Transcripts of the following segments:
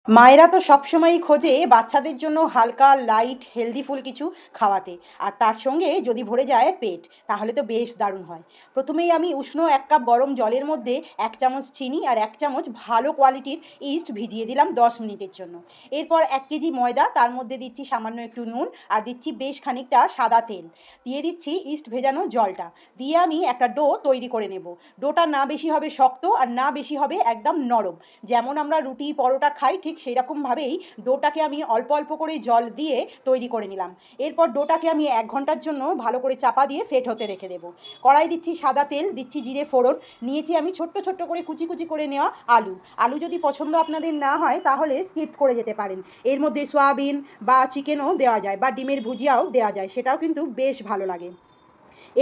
মায়েরা তো সবসময়ই খোঁজে বাচ্চাদের জন্য হালকা লাইট হেলদি ফুল কিছু খাওয়াতে, আর তার সঙ্গে যদি ভরে যায় পেট তাহলে তো বেশ দারুণ হয়। প্রথমেই আমি উষ্ণ 1 কাপ গরম জলের মধ্যে 1 চামচ চিনি আর 1 চামচ ভালো কোয়ালিটির ইস্ট ভিজিয়ে দিলাম 10 মিনিটের জন্য। এরপর 1 কেজি ময়দা, তার মধ্যে দিচ্ছি সামান্য একটু নুন আর দিচ্ছি বেশ খানিকটা সাদা তেল, দিয়ে দিচ্ছি ইস্ট ভেজানো জলটা, দিয়ে আমি একটা ডো তৈরি করে নেব। ডোটা না বেশি হবে শক্ত আর না বেশি হবে একদম নরম, যেমন আমরা রুটি পরোটা খাই ঠিক সেই রকমভাবেই ডোটাকে আমি অল্প অল্প করে জল দিয়ে তৈরি করে নিলাম। এরপর ডোটাকে আমি 1 ঘন্টার জন্য ভালো করে চাপা দিয়ে সেট হতে রেখে দেবো। কড়াই দিচ্ছি সাদা তেল, দিচ্ছি জিরে ফোড়ন, নিয়েছি আমি ছোট্ট ছোট্ট করে কুচি কুচি করে নেওয়া আলু। আলু যদি পছন্দ আপনাদের না হয় তাহলে স্কিপ করে যেতে পারেন। এর মধ্যে সয়াবিন বা চিকেনও দেওয়া যায় বা ডিমের ভুজিয়াও দেওয়া যায়, সেটাও কিন্তু বেশ ভালো লাগে।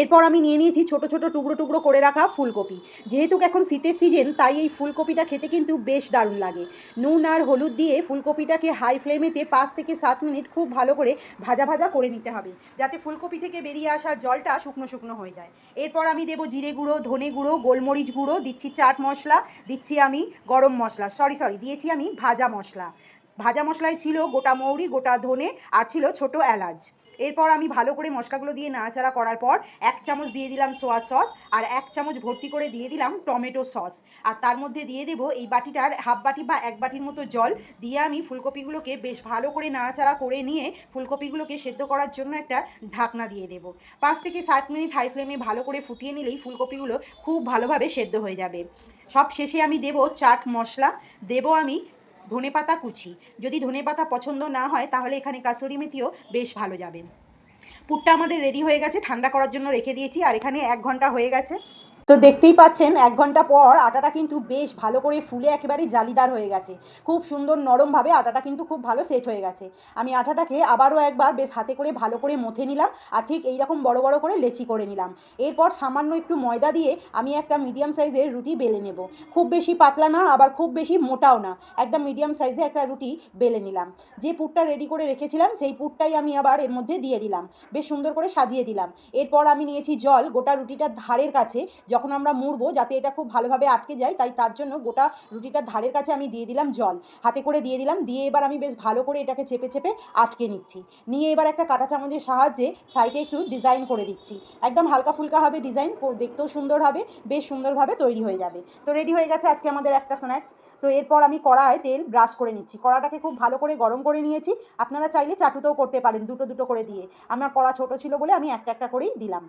এরপর আমি নিয়ে নিয়েছি ছোটো ছোটো টুকরো টুকরো করে রাখা ফুলকপি। যেহেতু এখন শীতের সিজন, তাই এই ফুলকপিটা খেতে কিন্তু বেশ দারুণ লাগে। নুন আর হলুদ দিয়ে ফুলকপিটাকে হাই ফ্লেমেতে 5 থেকে 7 মিনিট খুব ভালো করে ভাজা ভাজা করে নিতে হবে, যাতে ফুলকপি থেকে বেরিয়ে আসা জলটা শুকনো শুকনো হয়ে যায়। এরপর আমি দেবো জিরে গুঁড়ো, ধনে গুঁড়ো, গোলমরিচ গুঁড়ো, দিচ্ছি চাট মশলা, দিচ্ছি আমি গরম মশলা, সরি দিয়েছি আমি ভাজা মশলা। ভাজা মশলায় ছিল গোটা মৌরি, গোটা ধনে আর ছিল ছোটো এলাচ। এরপর আমি ভালো করে মশলাগুলো দিয়ে নাড়াচাড়া করার পর 1 চামচ দিয়ে দিলাম সোয়া সস আর 1 চামচ ভর্তি করে দিয়ে দিলাম টমেটো সস। আর তার মধ্যে দিয়ে দেবো এই বাটিটার হাফ বাটি বা 1 বাটির মতো জল, দিয়ে আমি ফুলকপিগুলোকে বেশ ভালো করে নাড়াচাড়া করে নিয়ে ফুলকপিগুলোকে সেদ্ধ করার জন্য একটা ঢাকনা দিয়ে দেবো। 5 থেকে 7 মিনিট হাই ফ্লেমে ভালো করে ফুটিয়ে নিলেই ফুলকপিগুলো খুব ভালোভাবে সেদ্ধ হয়ে যাবে। সব শেষে আমি দেবো চাট মশলা, দেবো আমি ধনেপাতা কুচি। যদি ধনেপাতা পছন্দ না হয় তাহলে এখানে কাসুরি মেথিও বেশ ভালো যাবে। পুরটা আমাদের রেডি হয়ে গেছে, ঠান্ডা করার জন্য রেখে দিয়েছি, আর এখানে 1 ঘন্টা হয়ে গেছে। তো দেখতেই পাচ্ছেন 1 ঘন্টা পর আটাটা কিন্তু বেশ ভালো করে ফুলে একেবারে জালিদার হয়ে গেছে। খুব সুন্দর নরমভাবে আটাটা কিন্তু খুব ভালো সেট হয়ে গেছে। আমি আটাটাকে আবারও একবার বেশ হাতে করে ভালো করে মথে নিলাম আর ঠিক এইরকম বড় বড় করে লেচি করে নিলাম। এরপর সামান্য একটু ময়দা দিয়ে আমি একটা মিডিয়াম সাইজের রুটি বেলে নেব। খুব বেশি পাতলা না আবার খুব বেশি মোটাও না, একদম মিডিয়াম সাইজে একটা রুটি বেলে নিলাম। যে পুরটা রেডি করে রেখেছিলাম সেই পুরটাই আমি আবার এর মধ্যে দিয়ে দিলাম, বেশ সুন্দর করে সাজিয়ে দিলাম। এরপর আমি নিয়েছি জল গোটা রুটিটার ধারের কাছে, যখন আমরা মুড়বো যাতে এটা খুব ভালোভাবে আটকে যায়, তাই তার জন্য গোটা রুটিটার ধারের কাছে আমি দিয়ে দিলাম জল, হাতে করে দিয়ে দিলাম। দিয়ে এবার আমি বেশ ভালো করে এটাকে চেপে চেপে আটকে নিচ্ছি। নিয়ে এবার একটা কাঁটা চামচের সাহায্যে সাইডে একটু ডিজাইন করে দিচ্ছি। একদম হালকা ফুলকা হবে ডিজাইন, দেখতেও সুন্দর হবে, বেশ সুন্দরভাবে তৈরি হয়ে যাবে। তো রেডি হয়ে গেছে আজকে আমাদের একটা স্ন্যাক্স। তো এরপর আমি কড়ায় তেল ব্রাশ করে নিচ্ছি। কড়াটাকে খুব ভালো করে গরম করে নিয়েছি। আপনারা চাইলে চাটুতেও করতে পারেন, দুটো দুটো করে দিয়ে। আমার কড়া ছোটো ছিল বলে আমি একটা একটা করেই দিলাম।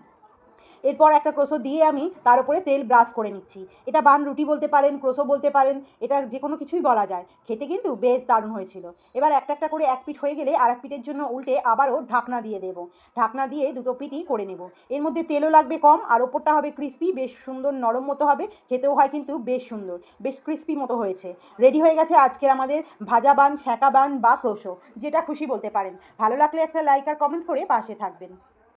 এরপর একটা ক্রোসো দিয়ে আমি তার উপরে তেল ব্রাশ করে নিচ্ছি। এটা বান রুটি বলতে পারেন, ক্রোসো বলতে পারেন, এটা যে কোনো কিছুই বলা যায়। খেতে কিন্তু বেশ দারুণ হয়েছিল। এবার একটা একটা করে এক পিঠ হয়ে গেলে আর এক পিঠের জন্য উল্টে আবারও ঢাকনা দিয়ে দেবো। ঢাকনা দিয়ে দুটো পিঠই করে নেব। এর মধ্যে তেলও লাগবে কম আর ওপরটা হবে ক্রিস্পি, বেশ সুন্দর নরম মতো হবে, খেতেও হয় কিন্তু বেশ সুন্দর, বেশ ক্রিস্পি মতো হয়েছে। রেডি হয়ে গেছে আজকের আমাদের ভাজা বান, সেঁকা বান বা ক্রোসো, যেটা খুশি বলতে পারেন। ভালো লাগলে একটা লাইক আর কমেন্ট করে পাশে থাকবেন।